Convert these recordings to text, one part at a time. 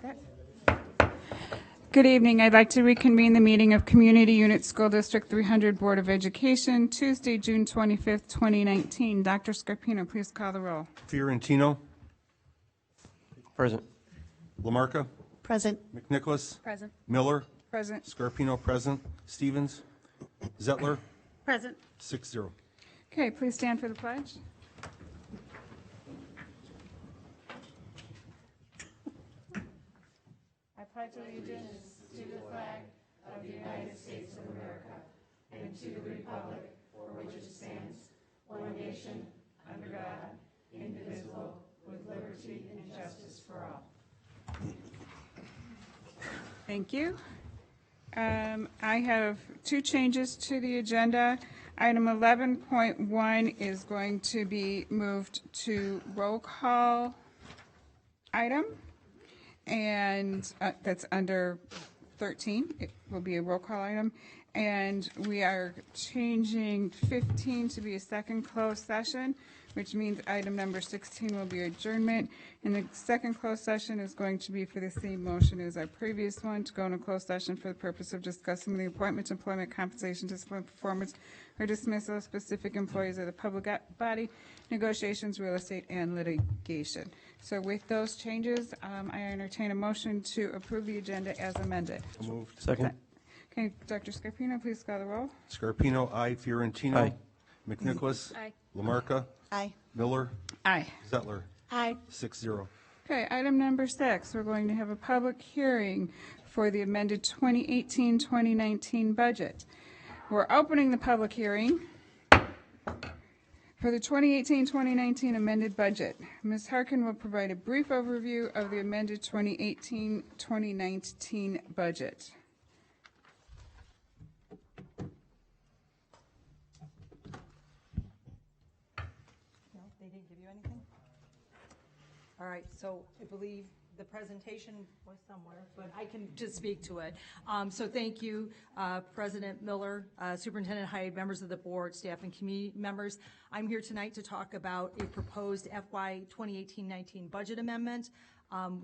that. Good evening. I'd like to reconvene the meeting of Community Unit School District 300 Board of Education, Tuesday, June 25th, 2019. Dr. Scarpino, please call the roll. Fiorentino. Present. Lamarca. Present. McNicholas. Present. Miller. Present. Scarpino present. Stevens. Zettler. Present. 6-0. Okay, please stand for the pledge. I pledge allegiance to the flag of the United States of America and to the republic for which it stands, one nation, under God, indivisible, with liberty and justice for all. Thank you. I have two changes to the agenda. Item 11.1 is going to be moved to roll call item, and that's under 13. It will be a roll call item. And we are changing 15 to be a second closed session, which means item number 16 will be adjournment. And the second closed session is going to be for the same motion as our previous one, to go into closed session for the purpose of discussing the appointment, employment, compensation, discipline, performance, or dismissal of specific employees of the public body, negotiations, real estate, and litigation. So with those changes, I entertain a motion to approve the agenda as amended. Moved. Second. Okay, Dr. Scarpino, please call the roll. Scarpino, aye. Fiorentino. Aye. McNicholas. Aye. Lamarca. Aye. Miller. Aye. Zettler. Aye. 6-0. Okay, item number 6, we're going to have a public hearing for the amended 2018-2019 budget. We're opening the public hearing for the 2018-2019 amended budget. Ms. Harkin will provide a brief overview of the amended 2018-2019 budget. No, they didn't give you anything? All right, so I believe the presentation was somewhere, but I can just speak to it. So thank you, President Miller, Superintendent Hyde, members of the board, staff, and community members. I'm here tonight to talk about a proposed FY 2018-19 budget amendment.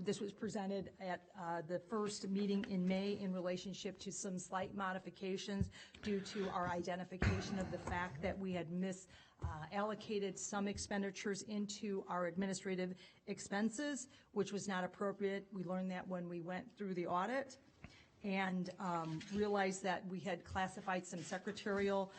This was presented at the first meeting in May in relationship to some slight modifications due to our identification of the fact that we had allocated some expenditures into our administrative expenses, which was not appropriate. We learned that when we went through the audit, and realized that we had classified some secretarial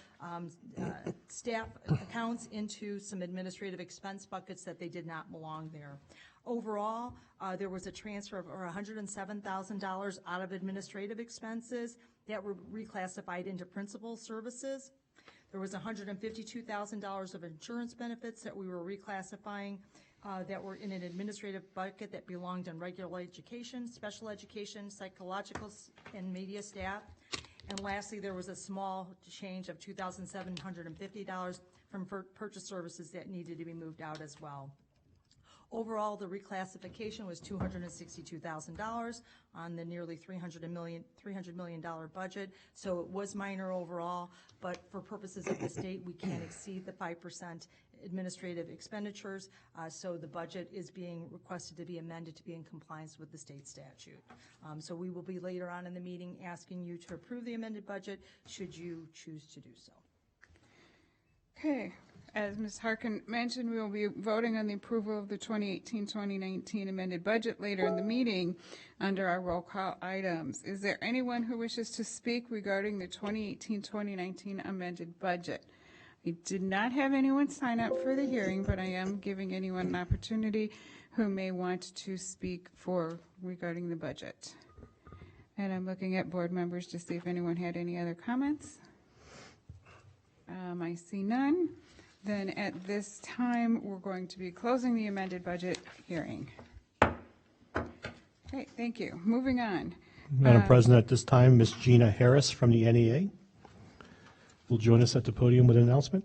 staff accounts into some administrative expense buckets that they did not belong there. Overall, there was a transfer of $107,000 out of administrative expenses that were reclassified into principal services. There was $152,000 of insurance benefits that we were reclassifying that were in an administrative bucket that belonged in regular education, special education, psychological, and media staff. And lastly, there was a small change of $2,750 from purchase services that needed to be moved out as well. Overall, the reclassification was $262,000 on the nearly $300 million budget, so it was minor overall, but for purposes of the state, we can't exceed the 5% administrative expenditures, so the budget is being requested to be amended to be in compliance with the state statute. So we will be later on in the meeting asking you to approve the amended budget should you choose to do so. Okay. As Ms. Harkin mentioned, we will be voting on the approval of the 2018-2019 amended budget later in the meeting under our roll call items. Is there anyone who wishes to speak regarding the 2018-2019 amended budget? I did not have anyone sign up for the hearing, but I am giving anyone an opportunity who may want to speak regarding the budget. And I'm looking at board members to see if anyone had any other comments. I see none. Then at this time, we're going to be closing the amended budget hearing. Okay, thank you. Moving on. Madam President, at this time, Ms. Gina Harris from the NEA will join us at the podium with an announcement.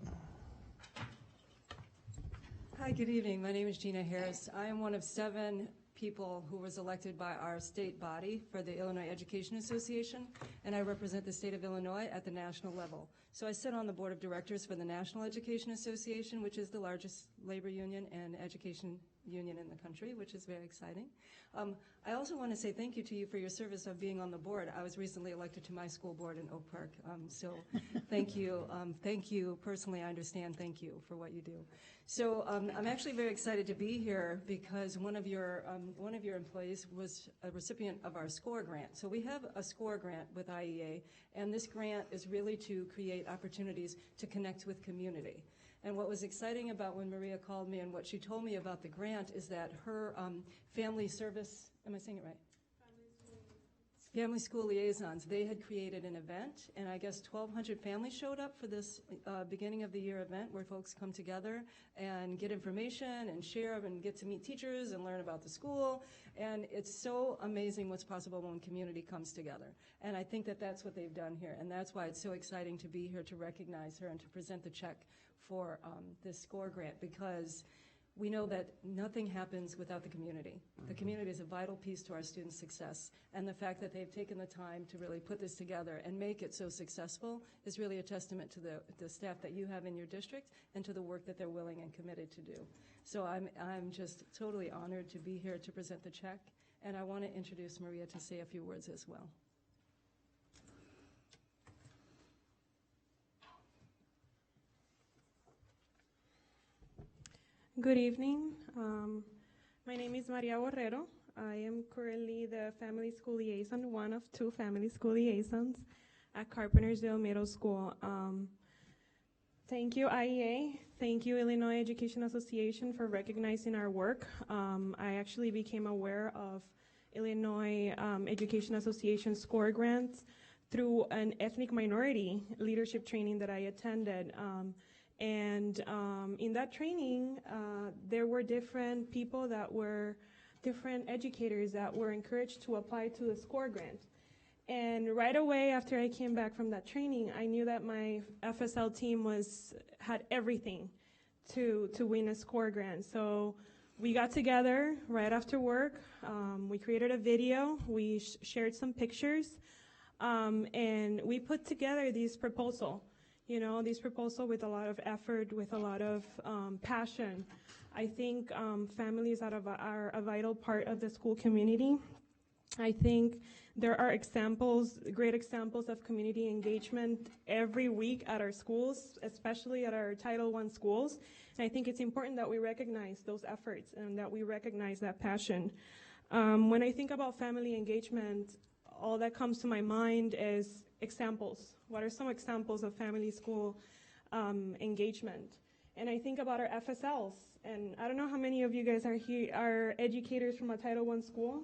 Hi, good evening. My name is Gina Harris. I am one of 7 people who was elected by our state body for the Illinois Education Association, and I represent the state of Illinois at the national level. So I sit on the board of directors for the National Education Association, which is the largest labor union and education union in the country, which is very exciting. I also want to say thank you to you for your service of being on the board. I was recently elected to my school board in Oak Park, so thank you. Thank you personally. I understand. Thank you for what you do. So I'm actually very excited to be here because one of your employees was a recipient of our SCORE grant. So we have a SCORE grant with IEA, and this grant is really to create opportunities to connect with community. And what was exciting about when Maria called me and what she told me about the grant is that her family service, am I saying it right? Family School Liaisons, they had created an event, and I guess 1,200 families showed up for this beginning of the year event where folks come together and get information and share and get to meet teachers and learn about the school. And it's so amazing what's possible when community comes together. And I think that that's what they've done here, and that's why it's so exciting to be here to recognize her and to present the check for this SCORE grant, because we know that nothing happens without the community. The community is a vital piece to our students' success, and the fact that they've taken the time to really put this together and make it so successful is really a testament to the staff that you have in your district and to the work that they're willing and committed to do. So I'm just totally honored to be here to present the check, and I want to introduce Maria to say a few words as well. Good evening. My name is Maria Borrero. I am currently the Family School Liaison, one of two Family School Liaisons at Carpentersville Middle School. Thank you, IEA. Thank you, Illinois Education Association, for recognizing our work. I actually became aware of Illinois Education Association SCORE grants through an ethnic minority leadership training that I attended. In that training, there were different people that were different educators that were encouraged to apply to the SCORE grant. And right away after I came back from that training, I knew that my FSL team had everything to win a SCORE grant. So we got together right after work. We created a video. We shared some pictures. And we put together this proposal. This proposal with a lot of effort, with a lot of passion. I think families are a vital part of the school community. I think there are great examples of community engagement every week at our schools, especially at our Title I schools. And I think it's important that we recognize those efforts and that we recognize that passion. When I think about family engagement, all that comes to my mind is examples. What are some examples of family school engagement? And I think about our FSLs. And I don't know how many of you guys are educators from a Title I school.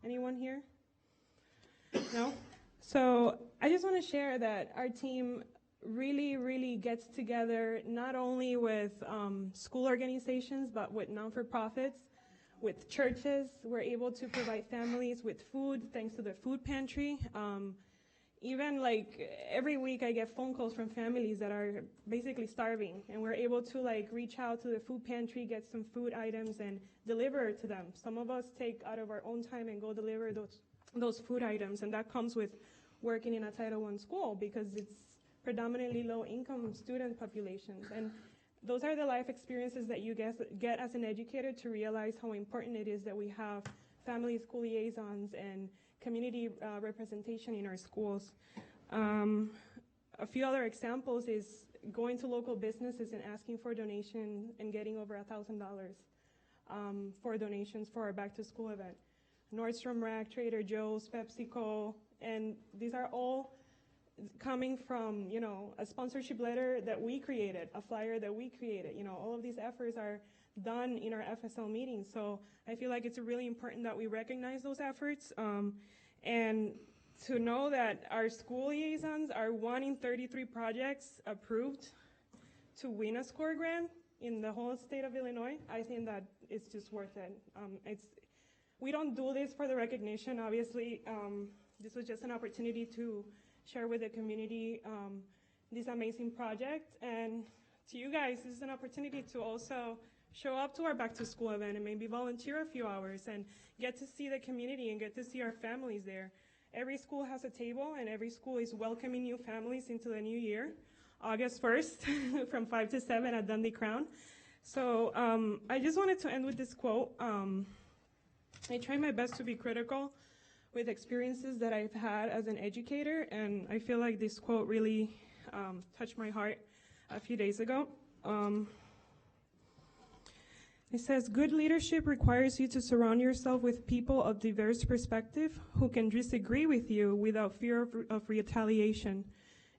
Anyone here? No? So I just want to share that our team really, really gets together not only with school organizations, but with non-for-profits, with churches. We're able to provide families with food thanks to the food pantry. Even like every week I get phone calls from families that are basically starving, and we're able to like reach out to the food pantry, get some food items and deliver to them. Some of us take out of our own time and go deliver those food items, and that comes with working in a Title I school because it's predominantly low-income student populations. And those are the life experiences that you get as an educator to realize how important it is that we have family school liaisons and community representation in our schools. A few other examples is going to local businesses and asking for donation and getting over $1,000 for donations for our back-to-school event. Nordstrom Rack, Trader Joe's, PepsiCo, and these are all coming from, a sponsorship letter that we created, a flyer that we created. All of these efforts are done in our FSL meetings. So I feel like it's really important that we recognize those efforts and to know that our school liaisons are 1 in 33 projects approved to win a SCORE grant in the whole state of Illinois. I think that it's just worth it. We don't do this for the recognition, obviously. This was just an opportunity to share with the community this amazing project. And to you guys, this is an opportunity to also show up to our back-to-school event and maybe volunteer a few hours and get to see the community and get to see our families there. Every school has a table, and every school is welcoming new families into the new year. August 1st from 5 to 7 at Dundee Crown. So I just wanted to end with this quote. I try my best to be critical with experiences that I've had as an educator, and I feel like this quote really touched my heart a few days ago. It says, "Good leadership requires you to surround yourself with people of diverse perspective who can disagree with you without fear of retaliation.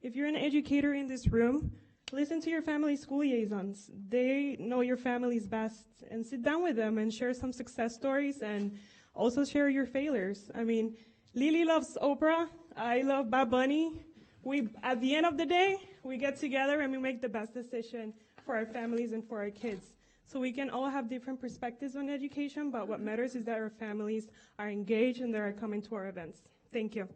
If you're an educator in this room, listen to your family school liaisons. They know your families best, and sit down with them and share some success stories and also share your failures. I mean, Lily loves Oprah. I love Bad Bunny. At the end of the day, we get together and we make the best decision for our families and for our kids. So we can all have different perspectives on education, but what matters is that our families are engaged and they are coming to our events. Thank you."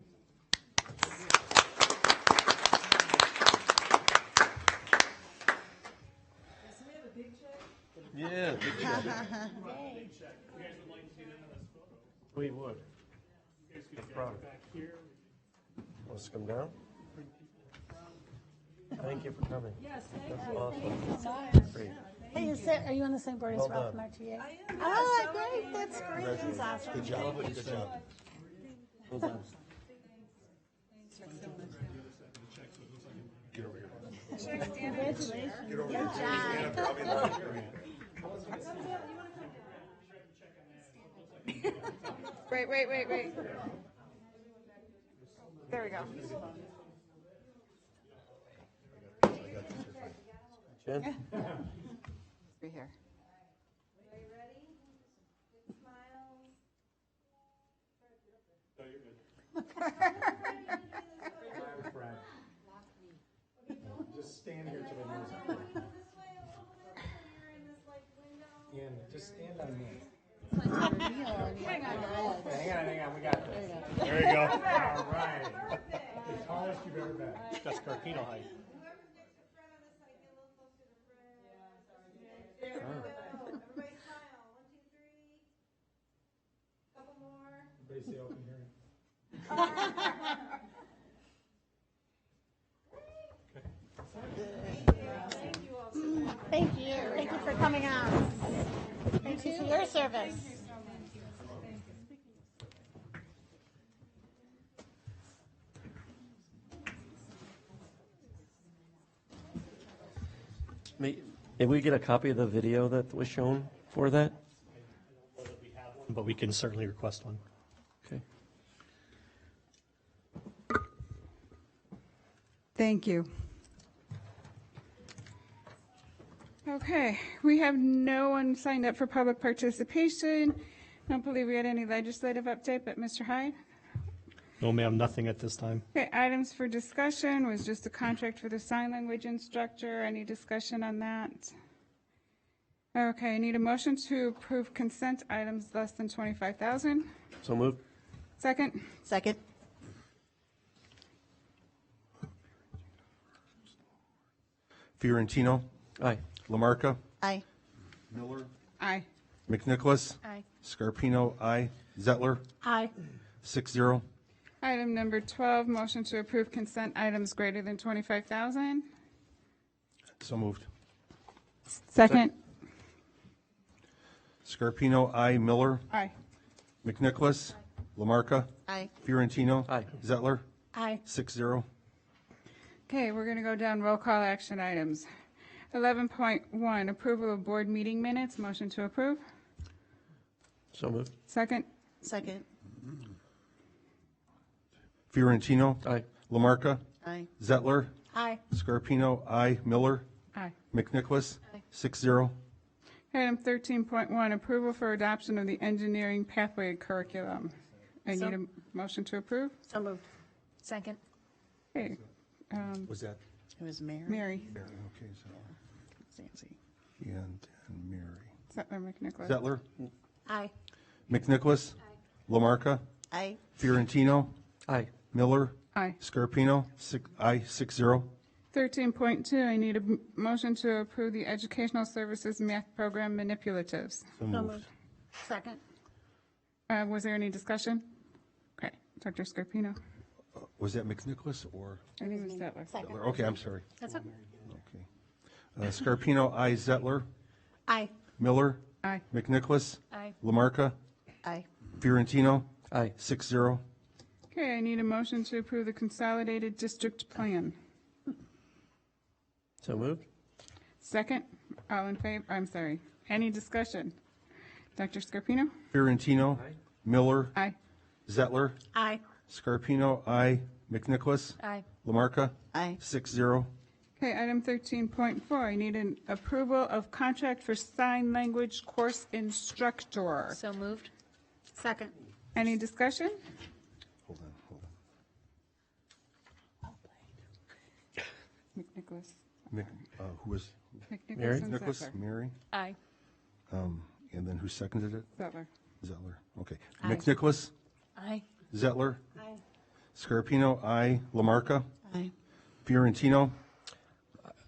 Yeah. We would. Want to come down? Thank you for coming. Yes, Awesome. Great. Hey, are you on the same board as Well Ralph done. Martier? I am. Oh, great, that's great, that's awesome. Good job. Good job. Well done. Congratulations. Good job. Wait. There we go. Jen? Right here. Just stand here till the music. Ian, just stand on me. Hang on, we got this. There you go. All right. The tallest you've ever been. That's Carpino height. Everybody say open hearing. Thank you. Thank you for coming on. Thank you for your service. May we get a copy of the video that was shown for that? But we can certainly request one. Okay. Thank you. Okay, we have no one signed up for public participation. I don't believe we had any legislative update, but Mr. Hyde? No, ma'am, nothing at this time. Okay, items for discussion was just a contract for the sign language instructor. Any discussion on that? Okay, I need a motion to approve consent items less than 25,000. So moved. Second? Second. Fiorentino, Aye. Lamarca, Aye. Miller, Aye. McNicholas, Aye. Scarpino, aye. Zettler, Aye. 6-0. Item number 12, motion to approve consent items greater than 25,000. So moved. Second? Scarpino, aye. Miller, Aye. McNicholas, Lamarca, Aye. Fiorentino, Aye. Zettler, Aye. 6-0. Okay, we're going to go down roll call action items. 11.1, approval of board meeting minutes. Motion to approve. So moved. Second? Second. Fiorentino, Aye. Lamarca, Aye. Zettler, Aye. Scarpino, aye. Miller, Aye. McNicholas, Aye. 6-0. Item 13.1, approval for adoption of the engineering pathway curriculum. I need a motion to approve. So moved. Second. Okay, Was that It was Mary. Mary. Mary? Okay, so, Sancy. and Mary. Zettler, McNicholas. Zettler, Aye. McNicholas, Lamarca, Aye. Fiorentino, Aye. Miller, Aye. Scarpino, aye. 6-0. 13.2, I need a motion to approve the educational services math program manipulatives. So moved. Second. Was there any discussion? Okay, Dr. Scarpino. Was that McNicholas or? I think it was Zettler. Second. Okay, I'm sorry. That's okay. Okay. Scarpino, aye. Zettler. Aye. Miller. Aye. McNicholas. Aye. Lamarca. Aye. Fiorentino. Aye. 6-0. Okay, I need a motion to approve the consolidated district plan. So moved? Second, all in favor, I'm sorry, any discussion? Dr. Scarpino? Fiorentino. Miller. Aye. Zettler. Aye. Scarpino, aye. McNicholas. Aye. Lamarca. Aye. 6-0. Okay, item 13.4, I need an approval of contract for sign language course instructor. So moved. Second. Any discussion? Hold on. McNicholas. Who was Mary? and Nicholas? Zettler. Mary? Aye. And then who seconded it? Zettler. Zettler. Okay. Aye. McNicholas? Aye. Zettler? Aye. Scarpino, aye. Lamarca? Aye. Fiorentino?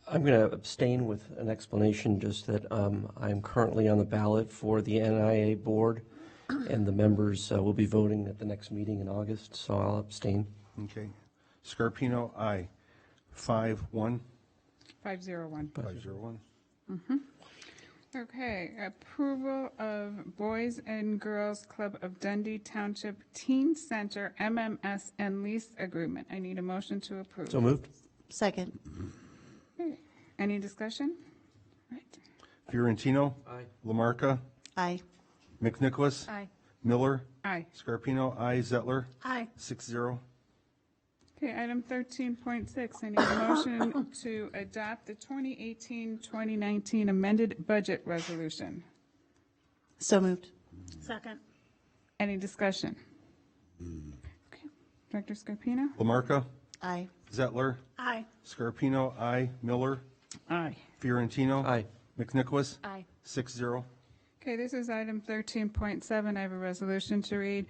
I'm going to abstain with an explanation, just that I'm currently on the ballot for the NIA board, and the members will be voting at the next meeting in August, so I'll abstain. Okay. Scarpino, aye. 5-1. 501. 5-0-1. Okay, approval of Boys and Girls Club of Dundee Township Teen Center MMS and lease agreement. I need a motion to approve. So moved? Second. Okay, any discussion? Right. Fiorentino? Aye. Lamarca? Aye. McNicholas? Aye. Miller? Aye. Scarpino, aye. Zettler? Aye. 6-0. Okay, item 13.6, I need a motion to adopt the 2018-2019 amended budget resolution. So moved. Second. Any discussion? Okay, Dr. Scarpino? Lamarca? Aye. Zettler? Aye. Scarpino, aye. Miller? Aye. Fiorentino? Aye. McNicholas? Aye. 6-0. Okay, this is item 13.7. I have a resolution to read,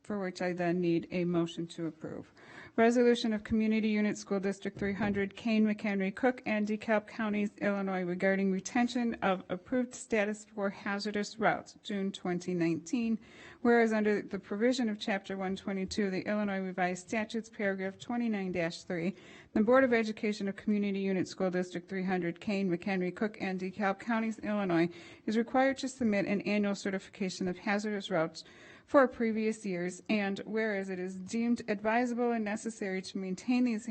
for which I then need a motion to approve. Resolution of Community Unit School District 300, Kane, McHenry, Cook, and DeKalb Counties, Illinois, regarding retention of approved status for hazardous routes, June 2019. Whereas under the provision of Chapter 122 of the Illinois Revised Statutes, paragraph 29-3, the Board of Education of Community Unit School District 300, Kane, McHenry, Cook, and DeKalb Counties, Illinois, is required to submit an annual certification of hazardous routes for previous years, and whereas it is deemed advisable and necessary to maintain these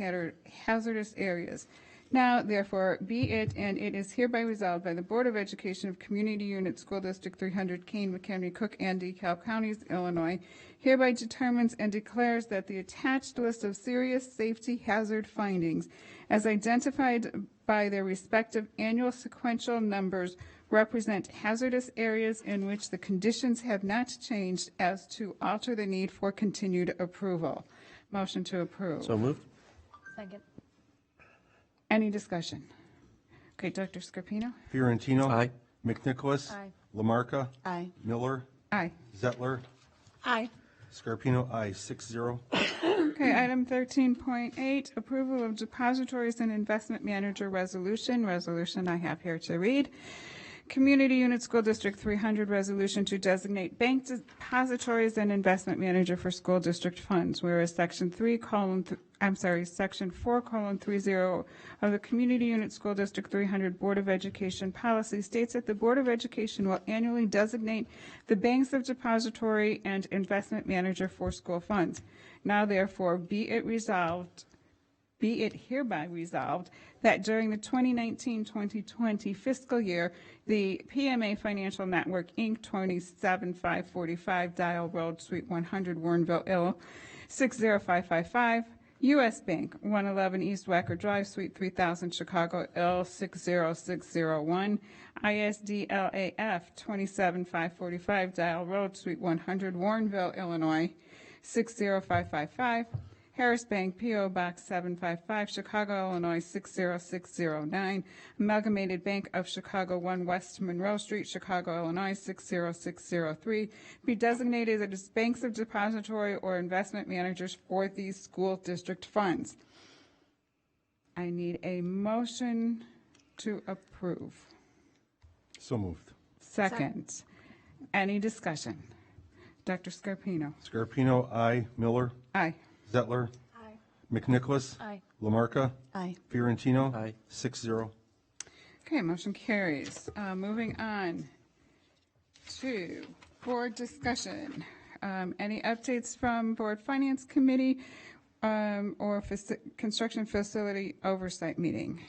hazardous areas, now therefore be it, and it is hereby resolved by the Board of Education of Community Unit School District 300, Kane, McHenry, Cook, and DeKalb Counties, Illinois, hereby determines and declares that the attached list of serious safety hazard findings, as identified by their respective annual sequential numbers, represent hazardous areas in which the conditions have not changed as to alter the need for continued approval. Motion to approve. So moved? Second. Any discussion? Okay, Dr. Scarpino? Fiorentino? Aye. McNicholas? Aye. Lamarca? Aye. Miller? Aye. Zettler? Aye. Scarpino, aye. 6-0. Okay, item 13.8, approval of depositories and investment manager resolution. Resolution I have here to read. Community Unit School District 300 resolution to designate bank depositories and investment manager for school district funds, whereas Section 4:30 of the Community Unit School District 300 Board of Education policy states that the Board of Education will annually designate the banks of depository and investment manager for school funds. Now therefore be it hereby resolved that during the 2019-2020 fiscal year, the PMA Financial Network, Inc., 27545 Dial Road, Suite 100, Warrenville, Ill. 60555, U.S. Bank, 111 East Wacker Drive, Suite 3000, Chicago, Ill. 60601, ISDLAF, 27545 Dial Road, Suite 100, Warrenville, Illinois, 60555, Harris Bank, P.O. Box 755, Chicago, Illinois 60609. Amalgamated Bank of Chicago, 1 West Monroe Street, Chicago, Illinois 60603. Be designated as banks of depository or investment managers for these school district funds. I need a motion to approve. So moved. Second. Any discussion? Dr. Scarpino? Scarpino, aye. Miller? Aye. Zettler. Aye. McNicholas. Aye. Lamarcus. Aye. Fiorentino. Aye. 6-0. Okay, motion carries. Moving on to board discussion. Any updates from Board Finance Committee or Construction Facility Oversight Meeting?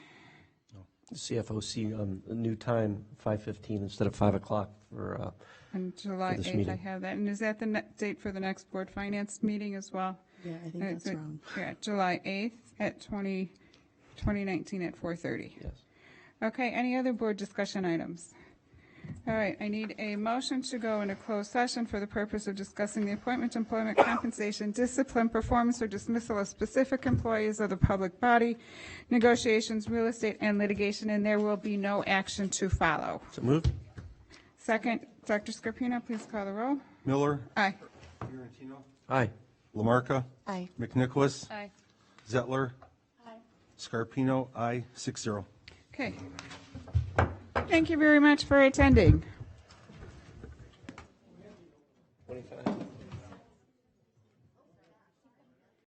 CFOC, a new time, 5:15 instead of 5 o'clock for, On July For this 8th, I meeting. have that. And is that the date for the next Board Finance meeting as well? Yeah, I think that's wrong. Yeah, July 8th at 2019 at 4:30. yes. Okay, any other board discussion items? All right, I need a motion to go into closed session for the purpose of discussing the appointment, employment, compensation, discipline, performance, or dismissal of specific employees of the public body, negotiations, real estate, and litigation, and there will be no action to follow. So moved? Second, Dr. Scarpino, please call the roll. Miller. Aye. Fiorentino. Aye. Lamarcus. Aye. McNicholas. Aye. Zettler. Aye. Scarpino. Aye. 6-0. Okay. Thank you very much for attending. 25.